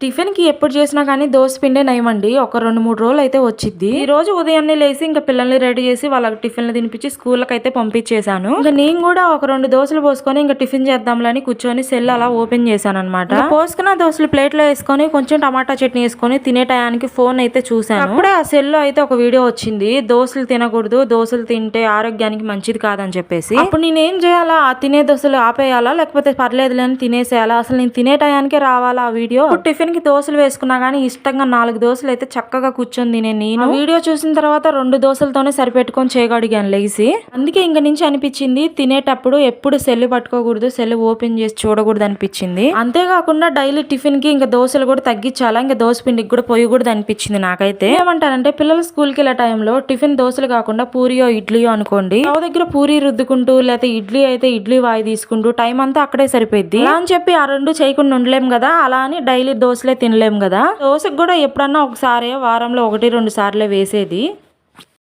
Tiffin కి ఎప్పుడు చేసినా కానీ దోశ పిండే నయమండి. ఒక 2-3 రోజులు అయితే వచ్చిద్ది. ఈ రోజు ఉదయాన్నే లేసి ఇంకా పిల్లల్ని రెడీ చేసి వాళ్ళకి టిఫిన్లు తినిపించి స్కూల్కి అయితే పంపించేశాను. ఇంకా నేను కూడా ఒక 2 దోశలు పోసుకొని ఇంకా టిఫిన్ చేద్దాంలని కూర్చొని సెల్ అలా ఓపెన్ చేశాను అనమాట. పోసుకున్న దోశలు ప్లేట్ లో వేసుకొని కొంచెం టమాటా చట్నీ వేసుకొని తినే టయానికి ఫోన్ అయితే చూశాను. అప్పుడే ఆ సెల్ లో అయితే ఒక వీడియో వచ్చింది. దోశలు తినకూడదు, దోశలు తింటే ఆరోగ్యానికి మంచిది కాదని చెప్పేసి. అప్పుడు నేనేం చేయాలా? ఆ తినే దోశలు ఆపేయాలా లేకపోతే పర్లేదులే అని తినేసేయాలా? అసలు నేను తినే టయానికే రావాలా ఆ వీడియో? టిఫిన్ కి దోశలు వేసుకున్నా గానీ ఇష్టంగా 4 దోశలు అయితే చక్కగా కూర్చొని నేను వీడియో చూసిన తర్వాత 2 దోశలతోనే సరిపెట్టుకొని చేయగడిగాను లేసి. అందుకే ఇంక నుంచి అనిపించింది తినేటప్పుడు ఎప్పుడు సెల్ పట్టుకోకూడదు, సెల్ ఓపెన్ చేసి చూడకూడదు అనిపించింది. అంతేకాకుండా డైలీ టిఫిన్ కి ఇంకా దోశలు కూడా తగ్గించాలా, ఇంకా దోశ పిండికి కూడా పోయకూడదు అనిపించింది నాకైతే. ఏమంటారంటే పిల్లలు స్కూల్ కి వెళ్ళే టైంలో టిఫిన్ దోశలు కాకుండా పూరియో ఇడ్లీయో అనుకోండి, స్టవ్ దగ్గర పూరి రుద్దుకుంటూ లేకపోతే ఇడ్లీ అయితే ఇడ్లీ వాయి తీసుకుంటూ టైం అంతా అక్కడే సరిపోద్ది. అలా అని చెప్పి ఆ 2 చేయకుండా ఉండలేం కదా, అలా అని డైలీ దోశలే తినలేం కదా. దోశకు కూడా ఎప్పుడన్నా ఒకసారి వారంలో 1-2 సార్లే వేసేది.